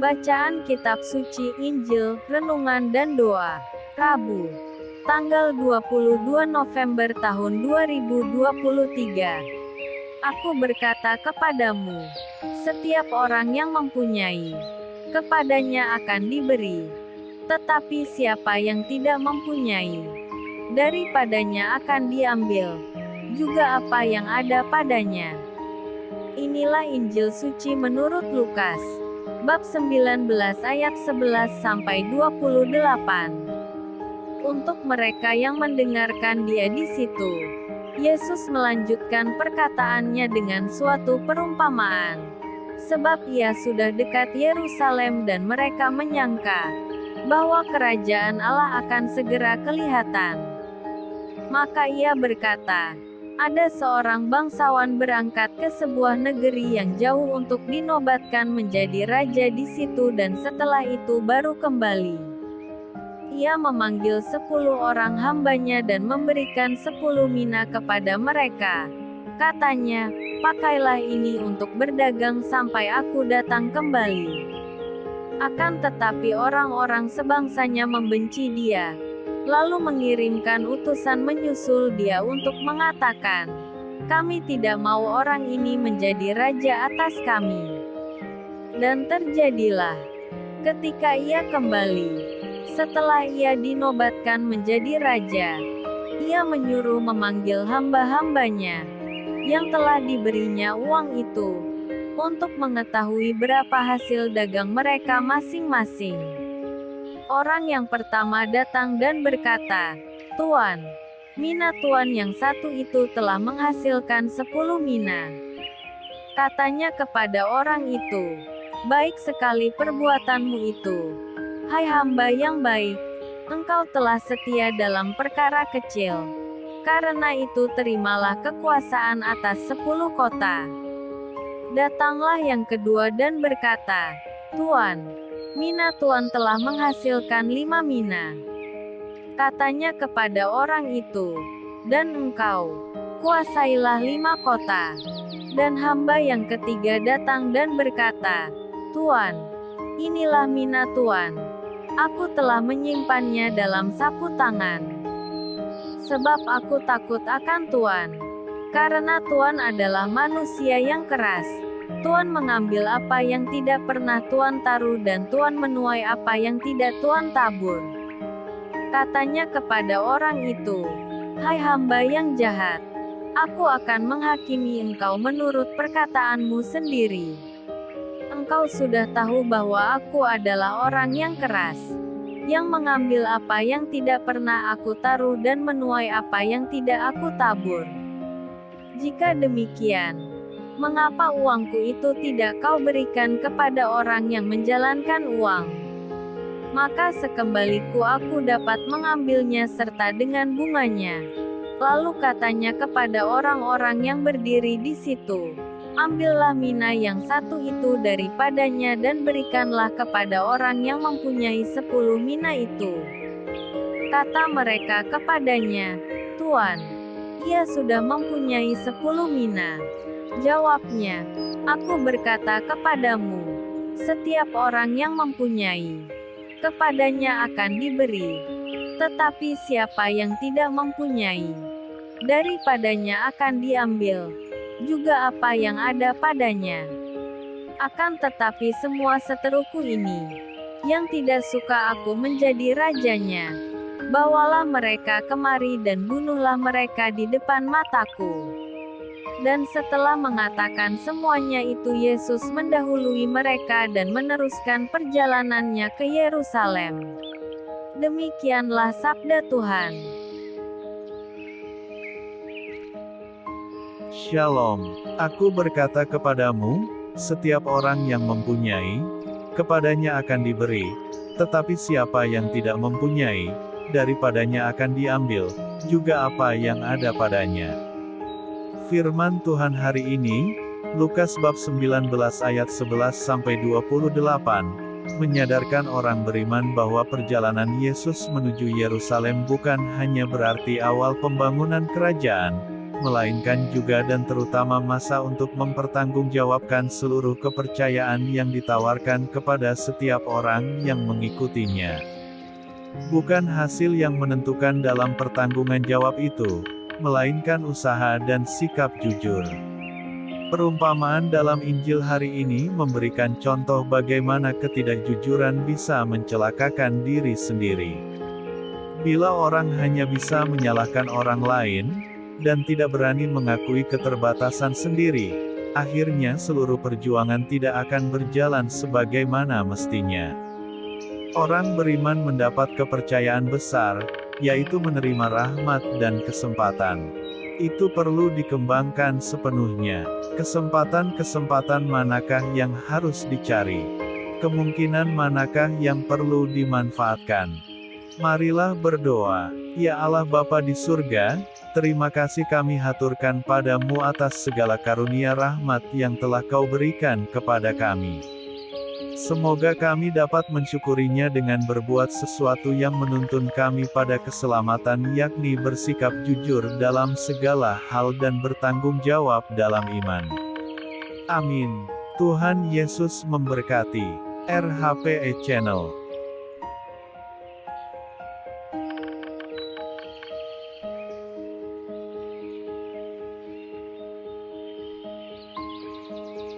Bacaan Kitab Suci, Injil, Renungan dan Doa. Rabu, tanggal 22 November tahun 2023. Aku berkata kepadamu, setiap orang yang mempunyai, kepadanya akan diberi. Tetapi siapa yang tidak mempunyai, daripadanya akan diambil juga apa yang ada padanya. Inilah Injil suci menurut Lukas, bab 19 ayat 11-28. Untuk mereka yang mendengarkan dia di situ, Yesus melanjutkan perkataannya dengan suatu perumpamaan. Sebab ia sudah dekat Yerusalem dan mereka menyangka bahwa kerajaan Allah akan segera kelihatan. Maka ia berkata, ada seorang bangsawan berangkat ke sebuah negeri yang jauh untuk dinobatkan menjadi raja di situ dan setelah itu baru kembali. Ia memanggil 10 orang hambanya dan memberikan 10 mina kepada mereka. Katanya, pakailah ini untuk berdagang sampai aku datang kembali. Akan tetapi orang-orang sebangsanya membenci dia, lalu mengirimkan utusan menyusul dia untuk mengatakan, kami tidak mau orang ini menjadi raja atas kami. Dan terjadilah, ketika ia kembali, setelah ia dinobatkan menjadi raja, ia menyuruh memanggil hamba-hambanya, yang telah diberinya uang itu, untuk mengetahui berapa hasil dagang mereka masing-masing. Orang yang pertama datang dan berkata, Tuan, mina Tuan yang satu itu telah menghasilkan 10 mina. Katanya kepada orang itu, baik sekali perbuatanmu itu. Hai hamba yang baik, engkau telah setia dalam perkara kecil. Karena itu terimalah kekuasaan atas 10 kota. Datanglah yang kedua dan berkata, Tuan, mina Tuan telah menghasilkan 5 mina. Katanya kepada orang itu, dan engkau, kuasailah 5 kota. Dan hamba yang ketiga datang dan berkata, Tuan, inilah mina Tuan. Aku telah menyimpannya dalam sapu tangan. Sebab aku takut akan Tuan. Karena Tuan adalah manusia yang keras. Tuan mengambil apa yang tidak pernah Tuan taruh dan Tuan menuai apa yang tidak Tuan tabur. Katanya kepada orang itu, hai hamba yang jahat, aku akan menghakimi engkau menurut perkataanmu sendiri. Engkau sudah tahu bahwa aku adalah orang yang keras, yang mengambil apa yang tidak pernah aku taruh dan menuai apa yang tidak aku tabur. Jika demikian, mengapa uangku itu tidak kau berikan kepada orang yang menjalankan uang? Maka sekembaliku aku dapat mengambilnya serta dengan bunganya. Lalu katanya kepada orang-orang yang berdiri di situ, ambillah mina yang satu itu daripadanya dan berikanlah kepada orang yang mempunyai 10 mina itu. Kata mereka kepadanya, Tuan, ia sudah mempunyai 10 mina. Jawabnya, aku berkata kepadamu, setiap orang yang mempunyai, kepadanya akan diberi. Tetapi siapa yang tidak mempunyai, daripadanya akan diambil juga apa yang ada padanya. Akan tetapi semua seteruku ini, yang tidak suka aku menjadi rajanya, bawalah mereka kemari dan bunuhlah mereka di depan mataku. Dan setelah mengatakan semuanya itu Yesus mendahului mereka dan meneruskan perjalanannya ke Yerusalem. Demikianlah sabda Tuhan. Shalom, aku berkata kepadamu, setiap orang yang mempunyai, kepadanya akan diberi, tetapi siapa yang tidak mempunyai, daripadanya akan diambil juga apa yang ada padanya. Firman Tuhan hari ini, Lukas bab 19 ayat 11-28, menyadarkan orang beriman bahwa perjalanan Yesus menuju Yerusalem bukan hanya berarti awal pembangunan kerajaan, melainkan juga dan terutama masa untuk mempertanggungjawabkan seluruh kepercayaan yang ditawarkan kepada setiap orang yang mengikutinya. Bukan hasil yang menentukan dalam pertanggungan jawab itu, melainkan usaha dan sikap jujur. Perumpamaan dalam Injil hari ini memberikan contoh bagaimana ketidakjujuran bisa mencelakakan diri sendiri. Bila orang hanya bisa menyalahkan orang lain, dan tidak berani mengakui keterbatasan sendiri, akhirnya seluruh perjuangan tidak akan berjalan sebagaimana mestinya. Orang beriman mendapat kepercayaan besar, yaitu menerima rahmat dan kesempatan. Itu perlu dikembangkan sepenuhnya. Kesempatan-kesempatan manakah yang harus dicari? Kemungkinan manakah yang perlu dimanfaatkan? Marilah berdoa. Ya Allah Bapa di surga, terima kasih kami haturkan padamu atas segala karunia rahmat yang telah Kau berikan kepada kami. Semoga kami dapat mensyukurinya dengan berbuat sesuatu yang menuntun kami pada keselamatan, yakni bersikap jujur dalam segala hal dan bertanggung jawab dalam iman. Amin. Tuhan Yesus memberkati. RHPE Channel.